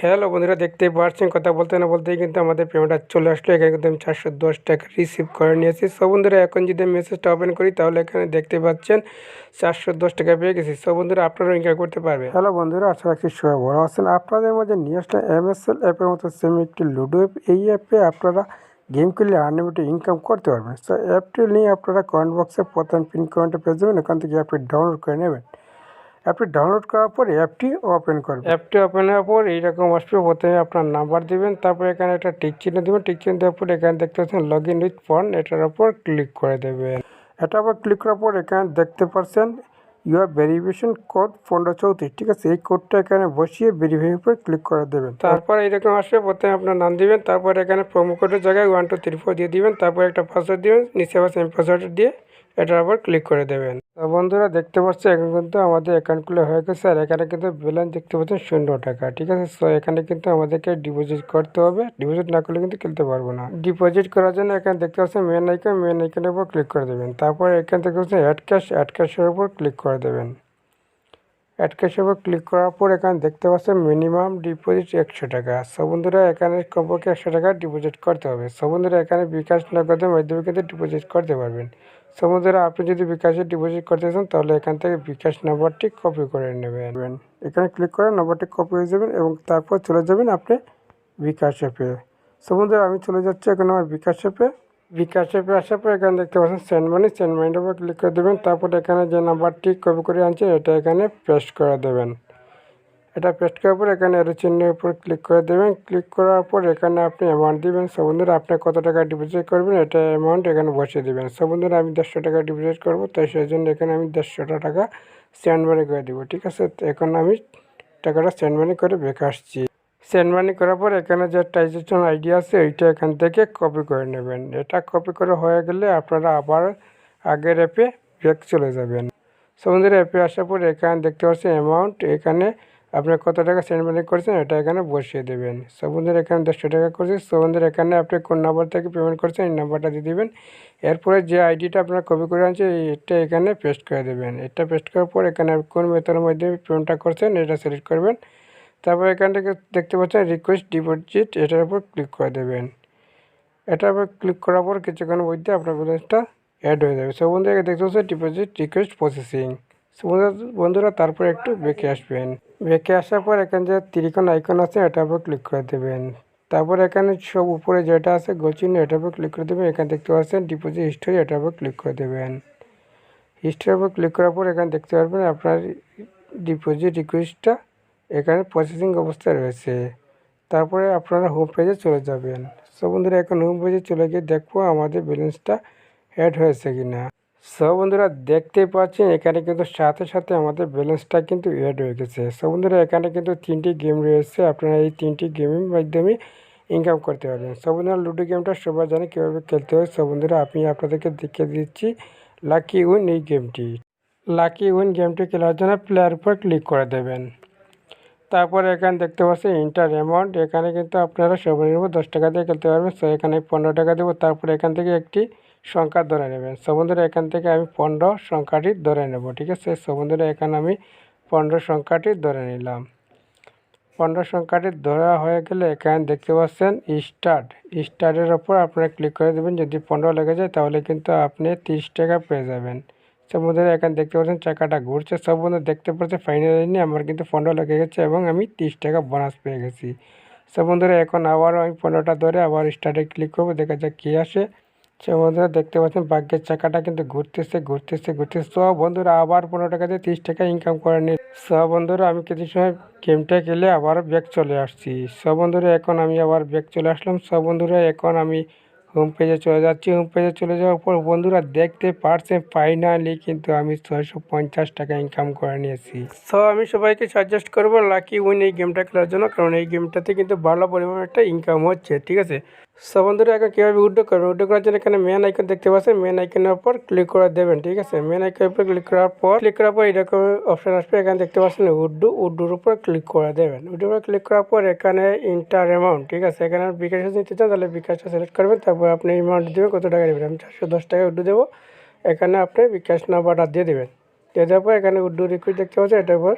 Hello বন্ধুরা, দেখতেই পাচ্ছেন কথা বলতে না বলতেই কিন্তু আমাদের পেমেন্টটা চলে আসলো। এখানে কিন্তু আমি 410 টাকা রিসিভ করে নিয়েছি। সো বন্ধুরা, এখন যদি মেসেজটা ওপেন করি তাহলে এখানে দেখতে পাচ্ছেন 410 টাকা পেয়ে গেছি। সো বন্ধুরা, আপনারাও ইনকাম করতে পারবে। হ্যালো বন্ধুরা, আশা রাখছি সবাই ভালো আছেন। আপনাদের মধ্যে নিয়ে আসলে MSL অ্যাপের মতো সেম একটি লুডো অ্যাপ। এই অ্যাপে আপনারা গেম খেলে আনলিমিটেড ইনকাম করতে পারবেন। সো অ্যাপটি নিয়ে আপনারা কমেন্ট বক্সে প্রথম পিন কমেন্টে পেয়ে যাবেন। এখান থেকে অ্যাপটি ডাউনলোড করে নেবেন। অ্যাপটি ডাউনলোড করার পর অ্যাপটি ওপেন করবেন। অ্যাপটি ওপেন হওয়ার পর এইরকম আসবে। প্রথমে আপনার নাম্বার দিবেন, তারপর এখানে একটা টিক চিহ্ন দেবেন। টিক চিহ্ন দেওয়ার পর এখানে দেখতে পাচ্ছেন লগ ইন উইথ ফোন, এটার উপর ক্লিক করে দেবেন। এটার উপর ক্লিক করার পর এখানে দেখতে পাচ্ছেন ইউর ভেরিফিকেশন কোড 1534, ঠিক আছে। এই কোডটা এখানে বসিয়ে ভেরিফাই উপর ক্লিক করে দেবেন। তারপর এইরকম আসবে। প্রথমে আপনার নাম দিবেন, তারপর এখানে প্রোমো কোডের জায়গায় 1234 দিয়ে দিবেন, তারপর একটা পাসওয়ার্ড দিবেন, নিচে আবার সেম পাসওয়ার্ড দিয়ে এটার উপর ক্লিক করে দেবেন। তো বন্ধুরা, দেখতে পাচ্ছি এখন কিন্তু আমাদের অ্যাকাউন্টগুলো হয়ে গেছে। আর এখানে কিন্তু ব্যালেন্স দেখতে পাচ্ছেন 0 টাকা, ঠিক আছে। সো এখানে কিন্তু আমাদেরকে ডিপোজিট করতে হবে। ডিপোজিট না করলে কিন্তু খেলতে পারবো না। ডিপোজিট করার জন্য এখানে দেখতে পাচ্ছেন মেন আইকনের উপর ক্লিক করে দেবেন। তারপর এখানে দেখতে পাচ্ছেন অ্যাড ক্যাশের উপর ক্লিক করে দেবেন। অ্যাড ক্যাশের উপর ক্লিক করার পর এখানে দেখতে পাচ্ছেন মিনিমাম ডিপোজিট 100 টাকা। সব বন্ধুরা, এখানে কমপক্ষে 100 টাকা ডিপোজিট করতে হবে। সব বন্ধুরা, এখানে বিকাশ নগদের মাধ্যমে কিন্তু ডিপোজিট করতে পারবেন। সব বন্ধুরা, আপনি যদি বিকাশে ডিপোজিট করতে চান তাহলে এখান থেকে বিকাশ নাম্বারটি কপি করে নেবেন। এখানে ক্লিক করে নাম্বারটি কপি হয়ে যাবেন এবং তারপর চলে যাবেন আপনি বিকাশ অ্যাপে। সব বন্ধুরা, আমি চলে যাচ্ছি এখন আমার বিকাশ অ্যাপে। বিকাশ অ্যাপে আসার পর এখানে দেখতে পাচ্ছেন সেন্ড মানির উপর ক্লিক করে দেবেন। তারপর এখানে যে নাম্বারটি কপি করে আনছে এটা এখানে পেস্ট করে দেবেন। এটা পেস্ট করার পর এখানে এরো চিহ্নের উপর ক্লিক করে দেবেন। ক্লিক করার পর এখানে আপনি অ্যামাউন্ট দিবেন। সব বন্ধুরা, আপনি কত টাকা ডিপোজিট করবেন এটা অ্যামাউন্ট এখানে বসিয়ে দেবেন। সব বন্ধুরা, আমি 150 টাকা ডিপোজিট করবো, তাই সেই জন্য এখানে আমি 150 টাকা সেন্ড মানি করে দেবো, ঠিক আছে। তো এখন আমি টাকাটা সেন্ড মানি করে বেঁকে আসছি। সেন্ড মানি করার পর এখানে যে ট্রানজ্যাকশন আইডি আছে ওইটা এখান থেকে কপি করে নেবেন। এটা কপি করে হয়ে গেলে আপনারা আবার আগের অ্যাপে ব্যাক চলে যাবেন। সো বন্ধুরা, অ্যাপে আসার পর এখানে দেখতে পাচ্ছেন অ্যামাউন্ট, এখানে আপনি কত টাকা সেন্ড মানি করেছেন এটা এখানে বসিয়ে দেবেন। সো বন্ধুরা, এখানে 150 টাকা করছি। সো বন্ধুরা, এখানে আপনি কোন নাম্বার থেকে পেমেন্ট করছেন এই নাম্বারটা দিয়ে দেবেন। এরপরে যে আইডিটা আপনারা কপি করে আনছে এটা এখানে পেস্ট করে দেবেন। এটা পেস্ট করার পর এখানে কোন মেথডের মাধ্যমে পেমেন্টটা করছেন এটা সিলেক্ট করবেন। তারপর এখান থেকে দেখতে পাচ্ছেন রিকোয়েস্ট ডিপোজিট, এটার উপর ক্লিক করে দেবেন। এটার উপর ক্লিক করার পর কিছুক্ষণের মধ্যে আপনার ব্যালেন্সটা অ্যাড হয়ে যাবে। সো বন্ধুরা, দেখতে পাচ্ছেন ডিপোজিট রিকোয়েস্ট প্রসেসিং। সো বন্ধুরা, তারপর একটু বেঁকে আসবেন। বেঁকে আসার পর এখানে যে ত্রিকোণ আইকন আছে এটার উপর ক্লিক করে দেবেন। তারপর এখানে সব উপরে যেটা আছে গোল চিহ্ন এটার উপর ক্লিক করে দেবেন। এখানে দেখতে পাচ্ছেন ডিপোজিট হিস্টোরি, এটার উপর ক্লিক করে দেবেন। হিস্টোরির উপর ক্লিক করার পর এখানে দেখতে পারবেন আপনার ডিপোজিট রিকোয়েস্টটা এখানে প্রসেসিং অবস্থায় রয়েছে। তারপরে আপনারা হোম পেজে চলে যাবেন। সো বন্ধুরা, এখন হোম পেজে চলে গিয়ে দেখবো আমাদের ব্যালেন্সটা অ্যাড হয়েছে কিনা। সো বন্ধুরা, দেখতেই পাচ্ছেন এখানে কিন্তু সাথে সাথে আমাদের ব্যালেন্সটা কিন্তু অ্যাড হয়ে গেছে। সো বন্ধুরা, এখানে কিন্তু 3টি গেম রয়েছে। আপনারা এই 3টি গেমের মাধ্যমে ইনকাম করতে পারবেন। সো বন্ধুরা, লুডো গেমটা সবাই জানে কীভাবে খেলতে হয়। সো বন্ধুরা, আমি আপনাদেরকে দেখিয়ে দিচ্ছি লাকি উইন এই গেমটি। লাকি উইন গেমটি খেলার জন্য প্লেয়ার উপর ক্লিক করে দেবেন। তারপর এখানে দেখতে পাচ্ছেন ইন্টার অ্যামাউন্ট, এখানে কিন্তু আপনারা সর্বনিম্ন 10 টাকা দিয়ে খেলতে পারবেন। সো এখানে 15 টাকা দেবো। তারপর এখান থেকে একটি সংখ্যা ধরে নেবেন। সো বন্ধুরা, এখান থেকে আমি 15 সংখ্যাটি ধরে নেব, ঠিক আছে। সো বন্ধুরা, এখানে আমি 15 সংখ্যাটি ধরে নিলাম। 15 সংখ্যাটি ধরা হয়ে গেলে এখানে দেখতে পাচ্ছেন স্টার্টের ওপর আপনারা ক্লিক করে দেবেন। যদি 15 লেগে যায় তাহলে কিন্তু আপনি 30 টাকা পেয়ে যাবেন। সব বন্ধুরা, এখানে দেখতে পাচ্ছেন চাকাটা ঘুরছে। সব বন্ধুরা দেখতে পাচ্ছেন ফাইনালি আমার কিন্তু 15 লেগে গেছে এবং আমি 30 টাকা বোনাস পেয়ে গেছি। সব বন্ধুরা, এখন আবারও আমি 15টা ধরে আবার স্টার্টে ক্লিক করবো, দেখা যাক কী আসে। সব বন্ধুরা, দেখতে পাচ্ছেন ভাগ্যের চাকাটা কিন্তু ঘুরতেছে। সব বন্ধুরা, আবার 15 টাকা দিয়ে 30 টাকা ইনকাম করে নিই। সব বন্ধুরা, আমি কিছু সময় গেমটা খেলে আবার ব্যাক চলে আসছি। সব বন্ধুরা, এখন আমি আবার ব্যাক চলে আসলাম। সব বন্ধুরা, এখন আমি হোম পেজে চলে যাচ্ছি। হোম পেজে চলে যাওয়ার পর বন্ধুরা দেখতে পারছেন ফাইনালি কিন্তু আমি 650 টাকা ইনকাম করে নিয়েছি। সো আমি সবাইকে সাজেস্ট করবো লাকি উইন এই গেমটা খেলার জন্য, কারণ এই গেমটাতে কিন্তু ভালো পরিমাণে একটা ইনকাম হচ্ছে, ঠিক আছে। সো বন্ধুরা, এখন কীভাবে উইথড্র করবেন, উইথড্র করার জন্য এখানে মেন আইকন দেখতে পাচ্ছেন, মেন আইকনের উপর ক্লিক করে দেবেন, ঠিক আছে। মেন আইকনের উপর ক্লিক করার পর এরকম অপশান আসবে। এখানে দেখতে পাচ্ছেন উইথড্রোর উপর ক্লিক করে দেবেন। উইথড্রোর উপর ক্লিক করার পর এখানে ইন্টার অ্যামাউন্ট, ঠিক আছে। এখানে বিকাশে নিতে চান তাহলে বিকাশটা সিলেক্ট করবেন। তারপর আপনি অ্যামাউন্ট দেবেন, কত টাকা দেবেন। আমি 410 টাকা উইথড্রো দেবো। এখানে আপনি বিকাশ নাম্বারটা দিয়ে দেবেন। দিয়ে দেওয়ার পর এখানে উইথড্রো রিকোয়েস্ট দেখতে পাচ্ছেন, এটার উপর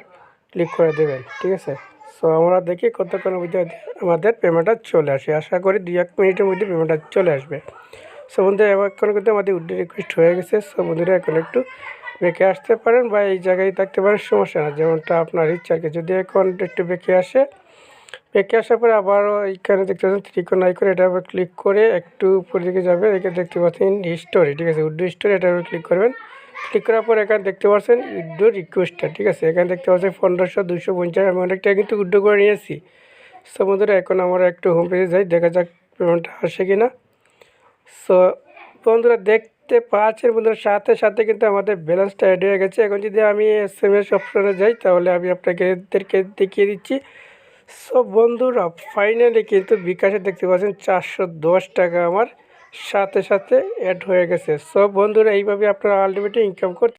ক্লিক করে দেবেন, ঠিক আছে। সো আমরা দেখি কতক্ষণের মধ্যে আমাদের পেমেন্টটা চলে আসে। আশা করি 2-1 মিনিটের মধ্যে পেমেন্টটা চলে আসবে। সো বন্ধুরা এখন কিন্তু আমাদের উইথড্র রিকোয়েস্ট হয়ে গেছে। সো বন্ধুরা এখন একটু বেঁকে আসতে পারেন বা এই জায়গায় থাকতে পারেন, সমস্যা না, যেমনটা আপনার ইচ্ছা আর কি। যদি এখন একটু বেঁকে আসে, বেঁকে আসার পরে আবারও এইখানে দেখতে পাচ্ছেন ত্রিকোণ আইকন, এটার উপর ক্লিক করে একটু উপর দিকে যাবেন, এখানে দেখতে পাচ্ছেন হিস্টোরি, ঠিক আছে, উইথড্র হিস্টোরি, এটার উপর ক্লিক করবেন। ক্লিক করার পর এখানে দেখতে পাচ্ছেন উইথড্র রিকোয়েস্টটা, ঠিক আছে, এখানে দেখতে পাচ্ছেন 1500 250, আমি অনেকটা কিন্তু উইথড্র করে নিয়েছি। সো বন্ধুরা এখন আমরা একটু হোম পেজে যাই, দেখা যাক পেমেন্টটা আসে কিনা। সো বন্ধুরা দেখতে পাচ্ছেন বন্ধুরা সাথে সাথে কিন্তু আমাদের ব্যালেন্সটা অ্যাড হয়ে গেছে। এখন যদি আমি SMS অপশনে যাই তাহলে আমি আপনাদেরকে দেখিয়ে দিচ্ছি। সো বন্ধুরা ফাইনালি কিন্তু বিকাশে দেখতে পাচ্ছেন 410 টাকা আমার সাথে সাথে অ্যাড হয়ে গেছে। সো বন্ধুরা এইভাবে আপনারা আলটিমেটলি ইনকাম করতে